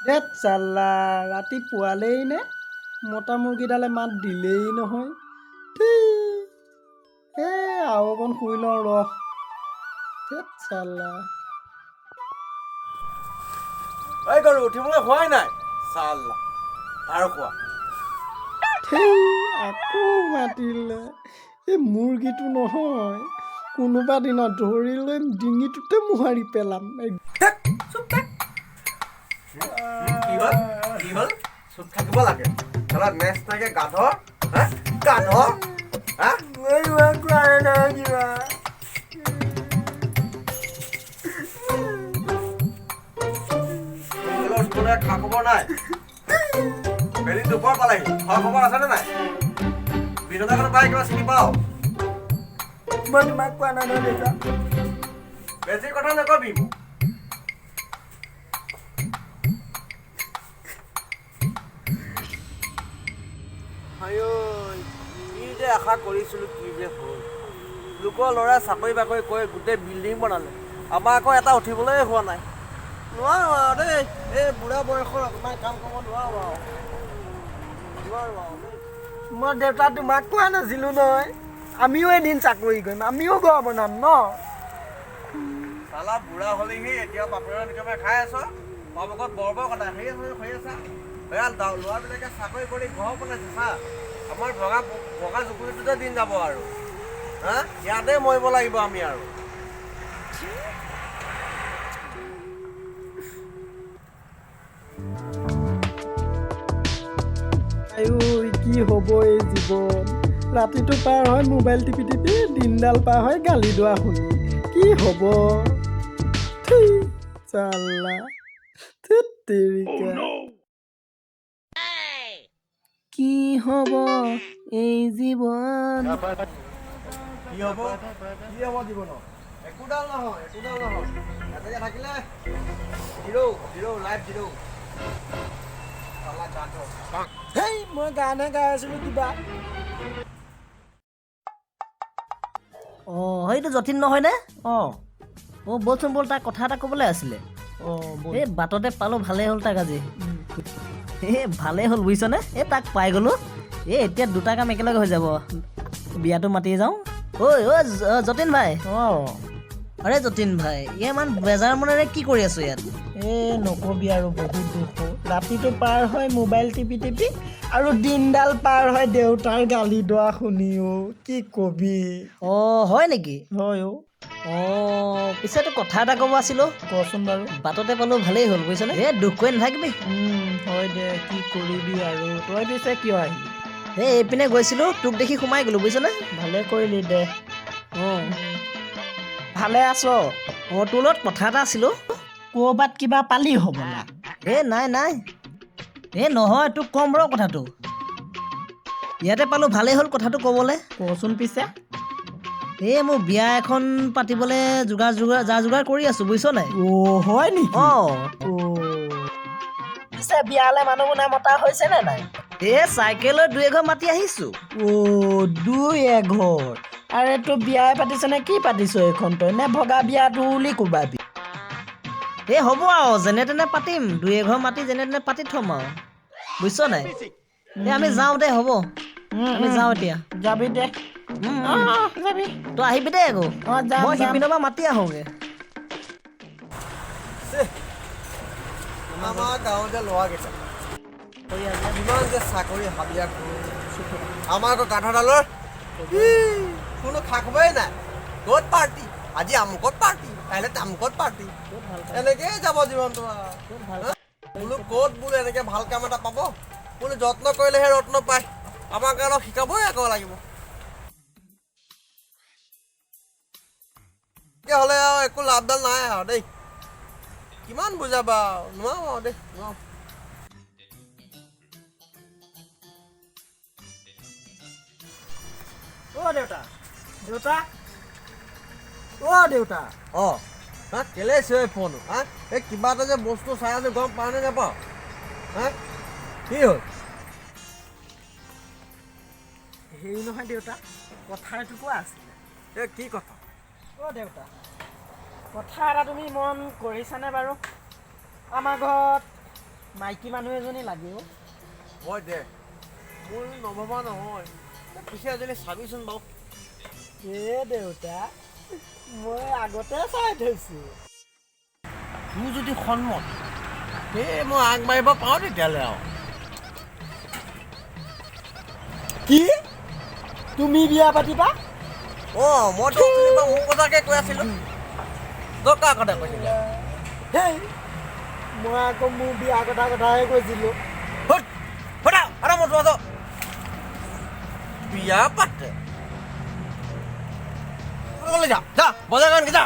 ধেৎ চাল্লা ৰাতি পুৱালেই নে মতা মুৰ্গীডালে মাত দিলেই নহয় আৰু অকণ শুই লওঁ ৰহ ধেৎ চাল্লা এই গৰু উঠিবলৈ হোৱাই নাই চাল্লা আৰু কোৱা আকৌ মাতিলে এই মুৰ্গীটো নহয় কোনোবা দিনা ধৰি লৈ ডিঙিটোতে মোহাৰি পেলাম কি হ'ল চুপ থাকিব লাগে নেক্সট নাইকে গাধ গাধ খা খবৰ নাই বেলি দুপৰ পালেহি খা খবৰ আছেনে নাই বিনোদৰ পাই কিবা চিনি পাওঁ মই তোমাক কোৱা নাই নহয় দেউতা বেছি কথা নকবি মোক কি যে আশা কৰিছিলোঁ কি যে হ'ল লোকৰ ল'ৰাই চাকৰি বাকৰি কৰি গোটেই বিল্ডিং বনালে আমাৰ আকৌ এটা উঠিবলৈ হোৱা নাই নোৱাৰো আৰু দেই এই বুঢ়া বয়সৰ অকণমান কাম কৰিব নোৱাৰো আৰু মই দেউতা তোমাক কোৱা নাছিলোঁ নহয় আমিও এদিন চাকৰি কৰিম আমিও ঘৰ বনাম ন চালা বুঢ়া হ'লেহি এতিয়া বাপেৰৰ নিকমে খাই আছ বাপকত বৰ কথা হৈ আছা বেয়া ল'ৰাবিলাকে চাকৰি কৰি ঘৰ বনাইছে চা আমাৰ ভগা জুপুৰিটোতে দিন যাব আৰু হা ইয়াতে মৰিব লাগিব আমি আৰু কি হ'ব এই জীৱন ৰাতিটো পাৰ হয় মোবাইল টিপি টিপি দিনডাল পাৰ হয় গালি দোৱা শুনি কি হ'ব চাল্লা কি হ'ব এই জীৱন কি হ'ব জীৱনত একোডাল নহয় ইয়াতে থাকিলে জিৰ' লাইফ জিৰ' মই গানহে গাই আছিলোঁ কিবা সেইটো যতীন নহয়নে বলচোন বল তাক কথা এটা ক'বলৈ আছিলে এই বাটতে পালোঁ ভালেই হ'ল তাক আজি ভালেই হ'ল বুজিছনে তাক পাই গ'লোঁ এতিয়া দুটা কাম একেলগে হৈ যাব বিয়াটো মাতি যাওঁ ঐ যতীন ভাই আৰে যতীন ভাই ইমান বেজাৰ মনেৰে কি কৰি আছো ইয়াত নকবি আৰু বহুত দুখ ৰাতিটো পাৰ হয় মোবাইল টিপি টিপি আৰু দিনডাল পাৰ হয় দেউতাৰ গালি দোৱা শুনিও কি কবি হয় নেকি হয় পিছে তোক কথা এটা ক'ব আছিলোঁ কচোন বাৰু বাটতে পালোঁ ভালেই হ'ল বুজিছনে দুখ কৰি নাথাকিবি হয় দে কি কৰিবি আৰু তই পিছে কিয় আহিলি এইপিনে গৈছিলোঁ তোক দেখি সোমাই গ'লোঁ বুজিছনে ভালে কৰিলি দে ভালে আছ তোৰ লগত কথা এটা আছিলোঁ ক'ৰবাত কিবা পালি হ'ব না নাই নহয় তোক ক'ম ৰ কথাটো ইয়াতে পালোঁ ভালেই হ'ল কথাটো ক'বলৈ কচোন পিছে মোৰ বিয়া এখন পাতিবলৈ যা যোগাৰ কৰি আছোঁ বুজিছ নাই হয় নেকি পিছে বিয়ালৈ মানুহবোৰ মতা হৈছে নে নাই চাইকেলৰ 2-1 ঘৰ মাতি আহিছোঁ 2-1 আৰে তোৰ বিয়াই পাতিছ নে কি পাতিছ এইখন তই নে ভগা বিয়াটো বুলি ক'বাবি হ'ব আৰু যেনে তেনে পাতিম 2-1 ঘৰ মাতি যেনে তেনে পাতি থ'ম আৰু বুজিছ নাই আমি যাওঁ দে হ'ব আমি যাওঁ এতিয়া যাবি দে যাবি তই আহিবি দে আকৌ মই সিপিনৰ পৰা মাতি আহোঁগৈ আমাৰ গাঁৱত যে ল'ৰাকেইটা ইমান যে চাকৰি হাবিয়া আমাৰ আকৌ কাঠডালৰ কোনো খা খবৰেই নাই ক'ত পাৰ্টি আজি আমুকত পাৰ্টি কাইলৈ তামুকত পাৰ্টি এনেকেই যাব জীৱনটো বোলো ক'ত বোলো এনেকৈ ভাল কাম এটা পাব বোলো যত্ন কৰিলেহে ৰত্ন পায় আমাৰ কাৰণত শিকাবই আকৌ লাগিব তেতিয়াহ'লে আৰু একো লাভডাল নাই আৰু দেই কিমান বুজাবা নোৱাৰো আৰু দেই নোৱাৰো দেউতা কেলে চিঞৰে ফোন এই কিবা এটা যে বস্তু চাই আছো গম পাওঁ নে নাপাওঁ কি হ'ল দেউতা কথা এটুকু আছিলে এই কি কথা অ' দেউতা কথা এটা তুমি মন কৰিছানে বাৰু আমাৰ ঘৰত মাইকী মানুহ এজনী লাগে অ' হয় দে মোৰ নভবা নহয় পিছে এজনী চাবিচোন বাৰু দেউতা মই আগতে চাই থৈছোঁ তোৰ যদি সন্মত সেই মই আগবাঢ়িব পাৰোঁ তেতিয়াহ'লে আৰু কি তুমি বিয়া পাতিবা অঁ মইতো মোৰ কথাকে কৈ আছিলোঁ তই কাৰ কথা কৈছিলি হেই মই আকৌ মোৰ বিয়া কথাহে কৈছিলোঁ বিয়া পাতে যা যা বজাৰ কাৰণে যা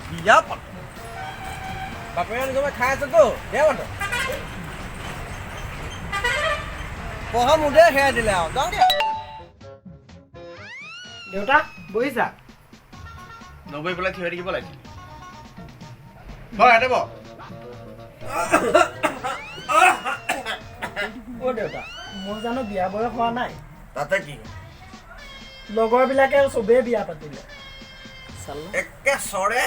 বিয়া পাতে বাপেৰে নিজে খাই আছোতো বিয়া পাতে পঢ়া মুদে হেৰাই দিলে আৰু যাওঁ দিয়া দেউতা বহিছা নবৈ পেলাই থিয় থাকিব লাগিছিল হয় ইয়াতে ব অ' দেউতা মোৰ জানো বিয়া বয়স হোৱা নাই তাতে কি লগৰবিলাকে চবেই বিয়া পাতিলে একে চৰে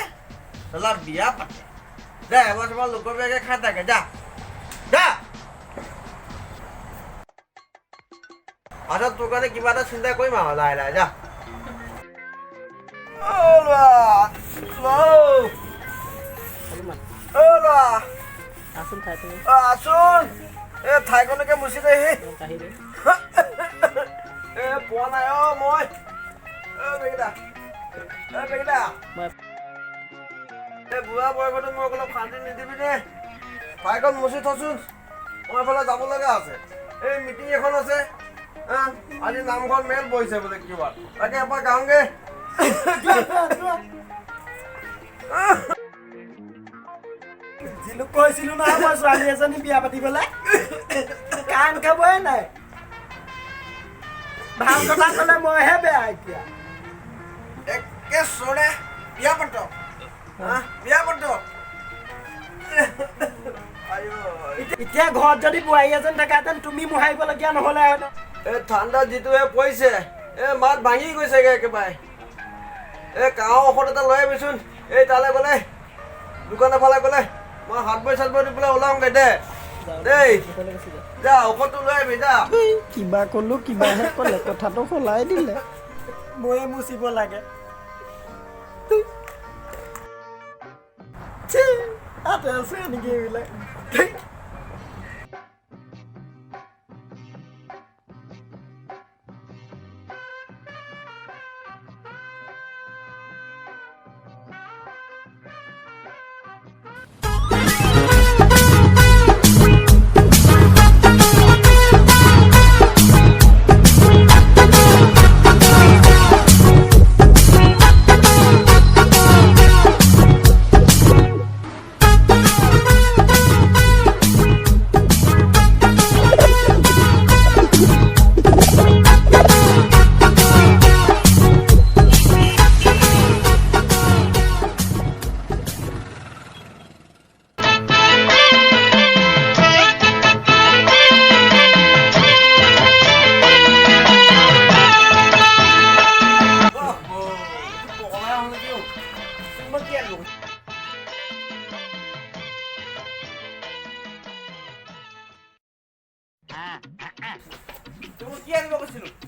চলা বিয়া পাতে যা এবাৰ তোমাৰ লোকৰ বিয়াকে খাই থাকে যা যা আচ্ছা তোৰ কাৰণে কিবা এটা চিন্তা কৰিম আৰু লাহে লাহে যা আচোন ঠাই তুমি আছোন এই ঠাইখনকে মুচি দেহি কাহিৰে পোৱা নাই অ মই বেগিটা বুঢ়া বয়সতো মোক অলপ শান্তি নিদিবি দে ঠাইখন মুচি থচোন মই এফালে যাব লগা আছে এই মিটিং এখন আছে আজি নামঘৰ মেল বহিছে বোলে কিবা তাকে এবাৰ গাওঁগে কৈছিলো নহয় মই ছোৱালী এজনী বিয়া পাতিবলৈ কাণ খাবই নাই ভাল কথা ক'লে মইহে বেয়া এতিয়া একে চৰে বিয়া পাত বিয়া পাত এতিয়া ঘৰত যদি বোৱাৰী এজন থাকাহেঁতেন তুমি মোহাৰিবলগীয়া নহ'লে এই ঠাণ্ডা যিটোহে পৰিছে এই মাত ভাঙি গৈছেগে একেবাৰে এই কাঁহৰ ঔষধ এটা লৈ আহিবিচোন এই তালৈ গ'লে দোকান এফালে গ'লে মই হাত বৈ চাত বৈ দি পেলাই ওলাওঁগে দে দেই যা ঔষধটো লৈ আহিবি যা কিবা ক'লো কিবাহে ক'লে কথাটো সলাই দিলে ময়ে মুচিব লাগে হাতে আছে নেকি এইবিলাক কি আনিব কৈছিলো